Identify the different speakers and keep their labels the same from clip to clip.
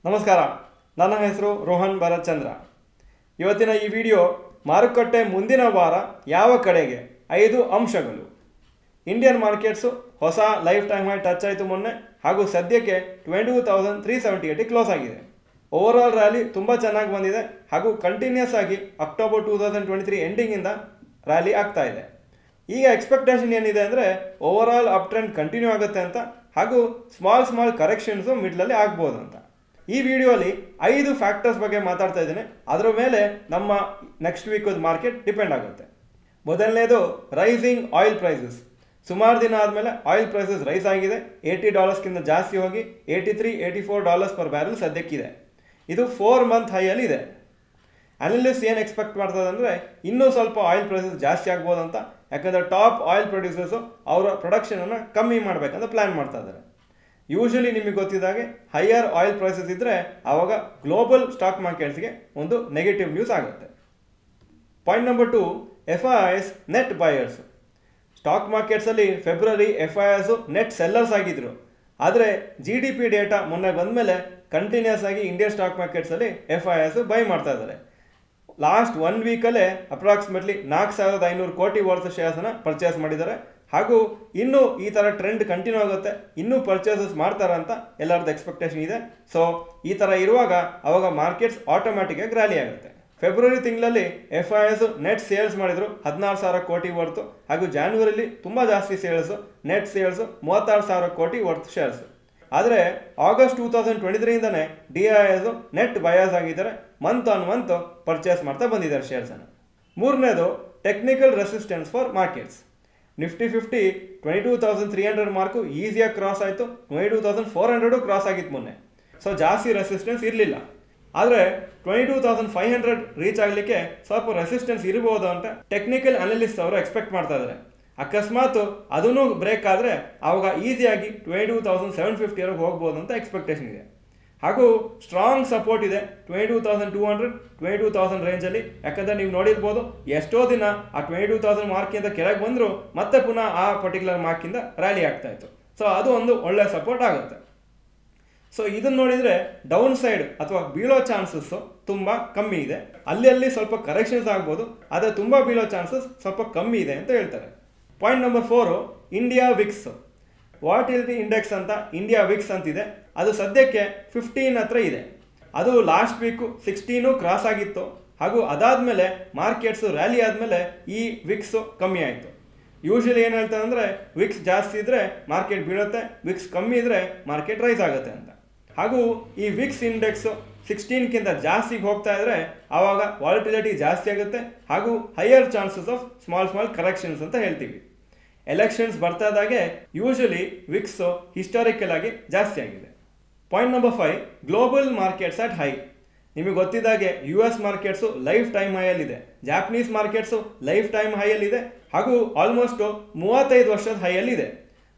Speaker 1: ನಮಸ್ಕಾರ, ನನ್ನ ಹೆಸರು ರೋಹನ್ ಭರತ್ ಚಂದ್ರ. ಇವತ್ತಿನ ಈ ವಿಡಿಯೋ ಮಾರುಕಟ್ಟೆ ಮುಂದಿನ ವಾರ ಯಾವ ಕಡೆಗೆ 5 ಅಂಶಗಳು. ಇಂಡಿಯನ್ ಮಾರ್ಕೆಟ್ಸು ಹೊಸ ಲೈಫ್ ಟೈಮ್ ಹೈ ಟಚ್ ಆಯಿತು ಮೊನ್ನೆ, ಹಾಗೂ ಸದ್ಯಕ್ಕೆ 22,378 ಕ್ಲೋಸ್ ಆಗಿದೆ. ಓವರಾಲ್ ರ್ಯಾಲಿ ತುಂಬ ಚೆನ್ನಾಗಿ ಬಂದಿದೆ ಹಾಗೂ ಕಂಟಿನ್ಯೂಸ್ ಆಗಿ ಅಕ್ಟೋಬರ್ 2023 ಎಂಡಿಂಗಿಂದ ರ್ಯಾಲಿ ಆಗ್ತಾ ಇದೆ. ಈಗ ಎಕ್ಸ್ಪೆಕ್ಟೇಷನ್ ಏನಿದೆ ಅಂದರೆ ಓವರಾಲ್ ಅಪ್ ಟ್ರೆಂಡ್ ಕಂಟಿನ್ಯೂ ಆಗುತ್ತೆ ಅಂತ, ಹಾಗೂ ಸ್ಮಾಲ್ ಕರೆಕ್ಷನ್ಸು ಮಿಡ್ಲಲ್ಲಿ ಆಗ್ಬೋದು ಅಂತ. ಈ ವಿಡಿಯೋಲಿ 5 ಫ್ಯಾಕ್ಟರ್ಸ್ ಬಗ್ಗೆ ಮಾತಾಡ್ತಾ ಇದ್ದೀನಿ. ಅದರ ಮೇಲೆ ನಮ್ಮ ನೆಕ್ಸ್ಟ್ ವೀಕದ ಮಾರ್ಕೆಟ್ ಡಿಪೆಂಡ್ ಆಗುತ್ತೆ. ಮೊದಲನೇದು ರೈಸಿಂಗ್ ಆಯಿಲ್ ಪ್ರೈಸಸ್. ಸುಮಾರು ದಿನ ಆದಮೇಲೆ ಆಯಿಲ್ ಪ್ರೈಸಸ್ ರೈಸ್ ಆಗಿದೆ. $80 ಜಾಸ್ತಿ ಹೋಗಿ $83-84 ಪರ್ ಬ್ಯಾರಲ್ ಸದ್ಯಕ್ಕಿದೆ. ಇದು 4 ಮಂತ್ ಹೈಯಲ್ಲಿ ಇದೆ. ಅನಲಿಸ್ಟ್ ಏನು ಎಕ್ಸ್ಪೆಕ್ಟ್ ಮಾಡ್ತದೆ ಅಂದರೆ ಇನ್ನೂ ಸ್ವಲ್ಪ ಆಯಿಲ್ ಪ್ರೈಸಸ್ ಜಾಸ್ತಿ ಆಗ್ಬೋದು ಅಂತ. ಯಾಕಂದರೆ ಟಾಪ್ ಆಯಿಲ್ ಪ್ರೊಡ್ಯೂಸರ್ಸು ಅವರ ಪ್ರೊಡಕ್ಷನನ್ನು ಕಮ್ಮಿ ಮಾಡಬೇಕಂತ ಪ್ಲ್ಯಾನ್ ಮಾಡ್ತಾ ಇದ್ದಾರೆ. ಯೂಶಲಿ ನಿಮಗೆ ಗೊತ್ತಿದ್ದಾಗೆ ಹೈಯರ್ ಆಯಿಲ್ ಪ್ರೈಸಸ್ ಇದ್ದರೆ ಆವಾಗ ಗ್ಲೋಬಲ್ ಸ್ಟಾಕ್ ಮಾರ್ಕೆಟ್ಸ್ಗೆ ಒಂದು ನೆಗೆಟಿವ್ ನ್ಯೂಸ್ ಆಗುತ್ತೆ. Point number 2, FIIs net buyers. Stock ಮಾರ್ಕೆಟ್ಸಲ್ಲಿ ಫೆಬ್ರವರಿ FIIs ನೆಟ್ ಸೆಲ್ಲರ್ಸ್ ಆಗಿದ್ರು. ಆದರೆ GDP ಡೇಟಾ ಮೊನ್ನೆ ಬಂದಮೇಲೆ ಕಂಟಿನ್ಯೂಸ್ ಆಗಿ ಇಂಡಿಯನ್ ಸ್ಟಾಕ್ ಮಾರ್ಕೆಟ್ಸಲ್ಲಿ FIIs ಬೈ ಮಾಡ್ತಾ ಇದ್ದಾರೆ. ಲಾಸ್ಟ್ 1 ವೀಕಲ್ಲೇ ಅಪ್ರಾಕ್ಸಿಮೇಟ್ಲಿ 4,500 ಕೋಟಿ ವರ್ತ್ ಶೇರ್ಸನ್ನು ಪರ್ಚೇಸ್ ಮಾಡಿದ್ದಾರೆ. ಹಾಗೂ ಇನ್ನೂ ಈ ಥರ ಟ್ರೆಂಡ್ ಕಂಟಿನ್ಯೂ ಆಗುತ್ತೆ, ಇನ್ನೂ ಪರ್ಚೇಸಸ್ ಮಾಡ್ತಾರೆ ಅಂತ ಎಲ್ಲರದ್ದು ಎಕ್ಸ್ಪೆಕ್ಟೇಷನ್ ಇದೆ. ಸೊ ಈ ಥರ ಇರುವಾಗ ಅವಾಗ ಮಾರ್ಕೆಟ್ಸ್ ಆಟೋಮ್ಯಾಟಿಕ್ಕಾಗಿ ರ್ಯಾಲಿ ಆಗುತ್ತೆ. ಫೆಬ್ರವರಿ ತಿಂಗಳಲ್ಲಿ FIIs ನೆಟ್ ಸೇಲ್ಸ್ ಮಾಡಿದರು 16,000 ಕೋಟಿ ವರ್ತು, ಹಾಗೂ ಜಾನ್ವರಿಲಿ ತುಂಬ ಜಾಸ್ತಿ ಸೇಲ್ಸು, ನೆಟ್ ಸೇಲ್ಸು 36,000 ಕೋಟಿ ವರ್ತ್ ಶೇರ್ಸ್. ಆದರೆ ಆಗಸ್ಟ್ 2023ಇಂದನೇ DIIs ನೆಟ್ ಬಯರ್ಸ್ ಆಗಿದ್ದಾರೆ. ಮಂತ್ ಆನ್ ಮಂತ್ ಪರ್ಚೇಸ್ ಮಾಡ್ತಾ ಬಂದಿದ್ದಾರೆ ಶೇರ್ಸನ್ನು. ಮೂರನೇದು technical resistance for markets. Nifty 50 22,300 mark ಈಸಿಯಾಗಿ ಕ್ರಾಸ್ ಆಯಿತು. 22,400 ಕ್ರಾಸ್ ಆಗಿತ್ತು ಮೊನ್ನೆ. ಸೊ ಜಾಸ್ತಿ ರೆಸಿಸ್ಟೆನ್ಸ್ ಇರಲಿಲ್ಲ. ಆದರೆ 22,500 ರೀಚ್ ಆಗಲಿಕ್ಕೆ ಸ್ವಲ್ಪ ರೆಸಿಸ್ಟೆನ್ಸ್ ಇರ್ಬೋದು ಅಂತ ಟೆಕ್ನಿಕಲ್ ಅನಲಿಸ್ಟ್ ಅವರು ಎಕ್ಸ್ಪೆಕ್ಟ್ ಮಾಡ್ತಾ ಇದ್ದಾರೆ. ಅಕಸ್ಮಾತ್ ಅದನ್ನು ಬ್ರೇಕ್ ಆದರೆ ಆವಾಗ ಈಸಿಯಾಗಿ 22,750 ಹೋಗ್ಬೋದು ಅಂತ ಎಕ್ಸ್ಪೆಕ್ಟೇಷನ್ ಇದೆ. ಹಾಗೂ ಸ್ಟ್ರಾಂಗ್ ಸಪೋರ್ಟ್ ಇದೆ 22,200 22,000 ರೇಂಜಲ್ಲಿ. ಯಾಕಂದರೆ ನೀವು ನೋಡಿರ್ಬೋದು ಎಷ್ಟೋ ದಿನ ಆ 22,000 ಮಾರ್ಕಿಂದ ಕೆಳಗೆ ಬಂದರೂ ಮತ್ತೆ ಪುನಃ ಆ ಪರ್ಟಿಕ್ಯುಲರ್ ಮಾರ್ಕಿಂದ ರ್ಯಾಲಿ ಆಗ್ತಾ ಇತ್ತು. ಸೊ ಅದು ಒಂದು ಒಳ್ಳೆ ಸಪೋರ್ಟ್ ಆಗುತ್ತೆ. ಸೊ ಇದನ್ನು ನೋಡಿದರೆ ಡೌನ್ ಸೈಡ್ ಅಥವಾ ಬೀಳೋ ಚಾನ್ಸಸ್ಸು ತುಂಬ ಕಮ್ಮಿ ಇದೆ. ಅಲ್ಲಿ ಸ್ವಲ್ಪ ಕರೆಕ್ಷನ್ಸ್ ಆಗ್ಬೋದು, ಆದರೆ ತುಂಬ ಬೀಳೋ ಚಾನ್ಸಸ್ ಸ್ವಲ್ಪ ಕಮ್ಮಿ ಇದೆ ಅಂತ ಹೇಳ್ತಾರೆ. Point number 4, India VIX. Volatility index ಅಂತ ಇಂಡಿಯಾ ವಿಕ್ಸ್ ಅಂತಿದೆ. ಅದು ಸದ್ಯಕ್ಕೆ 15 ಹತ್ರ ಇದೆ. ಅದು ಲಾಸ್ಟ್ ವೀಕು 16 ಕ್ರಾಸ್ ಆಗಿತ್ತು. ಹಾಗೂ ಅದಾದಮೇಲೆ ಮಾರ್ಕೆಟ್ಸು ರ್ಯಾಲಿ ಆದಮೇಲೆ ಈ ವಿಕ್ಸು ಕಮ್ಮಿ ಆಯಿತು. ಯೂಶಲಿ ಏನು ಹೇಳ್ತಾರೆ ಅಂದರೆ ವಿಕ್ಸ್ ಜಾಸ್ತಿ ಇದ್ದರೆ ಮಾರ್ಕೆಟ್ ಬೀಳುತ್ತೆ, ವಿಕ್ಸ್ ಕಮ್ಮಿ ಇದ್ದರೆ ಮಾರ್ಕೆಟ್ ರೈಸ್ ಆಗುತ್ತೆ ಅಂತ. ಹಾಗೂ ಈ ವಿಕ್ಸ್ ಇಂಡೆಕ್ಸು 16ಕ್ಕಿಂತ ಜಾಸ್ತಿಗೆ ಹೋಗ್ತಾ ಇದ್ದರೆ ಆವಾಗ ವಾಲಿಟಿಲಿಟಿ ಜಾಸ್ತಿ ಆಗುತ್ತೆ, ಹಾಗೂ higher chances of small corrections ಅಂತ ಹೇಳ್ತೀವಿ. ಎಲೆಕ್ಷನ್ಸ್ ಬರ್ತಾ ಇದ್ದಾಗೆ ಯೂಶಲಿ ವಿಕ್ಸು ಹಿಸ್ಟಾರಿಕಲ್ ಆಗಿ ಜಾಸ್ತಿ ಆಗಿದೆ. Point number 5, global markets at high. ನಿಮಗೆ ಗೊತ್ತಿದ್ದಾಗೆ US ಮಾರ್ಕೆಟ್ಸು ಲೈಫ್ ಟೈಮ್ ಹೈಯಲ್ಲಿದೆ, ಜಾಪನೀಸ್ ಮಾರ್ಕೆಟ್ಸು ಲೈಫ್ ಟೈಮ್ ಹೈಯಲ್ಲಿದೆ, ಹಾಗೂ ಆಲ್ಮೋಸ್ಟು 35 ವರ್ಷದ ಹೈಯಲ್ಲಿದೆ.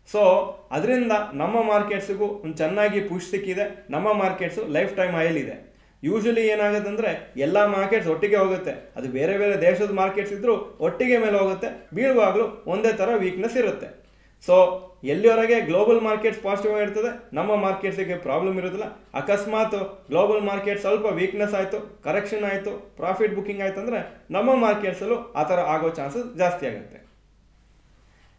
Speaker 1: ಸೊ ಅದರಿಂದ ನಮ್ಮ ಮಾರ್ಕೆಟ್ಸಿಗೂ ಒಂದು ಚೆನ್ನಾಗಿ ಪುಷ್ ಸಿಕ್ಕಿದೆ. ನಮ್ಮ ಮಾರ್ಕೆಟ್ಸು ಲೈಫ್ ಟೈಮ್ ಹೈಯಲ್ಲಿದೆ. ಯೂಶಲಿ ಏನಾಗುತ್ತೆ ಅಂದರೆ ಎಲ್ಲ ಮಾರ್ಕೆಟ್ಸ್ ಒಟ್ಟಿಗೆ ಹೋಗುತ್ತೆ. ಅದು ಬೇರೆ ಬೇರೆ ದೇಶದ ಮಾರ್ಕೆಟ್ಸ್ ಇದ್ದರೂ ಒಟ್ಟಿಗೆ ಮೇಲೆ ಹೋಗುತ್ತೆ, ಬೀಳುವಾಗಲೂ ಒಂದೇ ಥರ ವೀಕ್ನೆಸ್ ಇರುತ್ತೆ. ಸೊ ಎಲ್ಲಿವರೆಗೆ ಗ್ಲೋಬಲ್ ಮಾರ್ಕೆಟ್ಸ್ ಪಾಸಿಟಿವ್ ಆಗಿರ್ತದೆ, ನಮ್ಮ ಮಾರ್ಕೆಟ್ಸಿಗೆ ಪ್ರಾಬ್ಲಮ್ ಇರೋದಿಲ್ಲ. ಅಕಸ್ಮಾತ್ ಗ್ಲೋಬಲ್ ಮಾರ್ಕೆಟ್ ಸ್ವಲ್ಪ ವೀಕ್ನೆಸ್ ಆಯಿತು, ಕರೆಕ್ಷನ್ ಆಯಿತು, ಪ್ರಾಫಿಟ್ ಬುಕ್ಕಿಂಗ್ ಆಯಿತು ಅಂದರೆ ನಮ್ಮ ಮಾರ್ಕೆಟ್ಸಲ್ಲೂ ಆ ಥರ ಆಗೋ ಚಾನ್ಸಸ್ ಜಾಸ್ತಿ ಆಗುತ್ತೆ.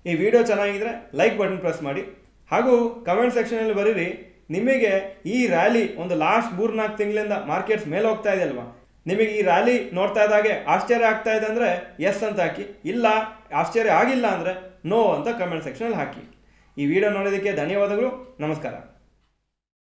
Speaker 1: ಈ ವಿಡಿಯೋ ಚೆನ್ನಾಗಿದ್ರೆ ಲೈಕ್ ಬಟನ್ ಪ್ರೆಸ್ ಮಾಡಿ, ಹಾಗೂ ಕಮೆಂಟ್ ಸೆಕ್ಷನಲ್ಲಿ ಬರೀರಿ ನಿಮಗೆ ಈ ರ್ಯಾಲಿ ಒಂದು ಲಾಸ್ಟ್ 3-4 ತಿಂಗಳಿಂದ ಮಾರ್ಕೆಟ್ಸ್ ಮೇಲೆ ಹೋಗ್ತಾ ಇದೆ ಅಲ್ವಾ, ನಿಮಗೆ ಈ ರ್ಯಾಲಿ ನೋಡ್ತಾ ಇದ್ದಾಗೆ ಆಶ್ಚರ್ಯ ಆಗ್ತಾ ಇದೆ ಅಂದರೆ ಎಸ್ ಅಂತ ಹಾಕಿ, ಇಲ್ಲ ಆಶ್ಚರ್ಯ ಆಗಿಲ್ಲ ಅಂದರೆ ನೋ ಅಂತ ಕಮೆಂಟ್ ಸೆಕ್ಷನಲ್ಲಿ ಹಾಕಿ. ಈ ವಿಡಿಯೋ ನೋಡೋದಕ್ಕೆ ಧನ್ಯವಾದಗಳು. ನಮಸ್ಕಾರ.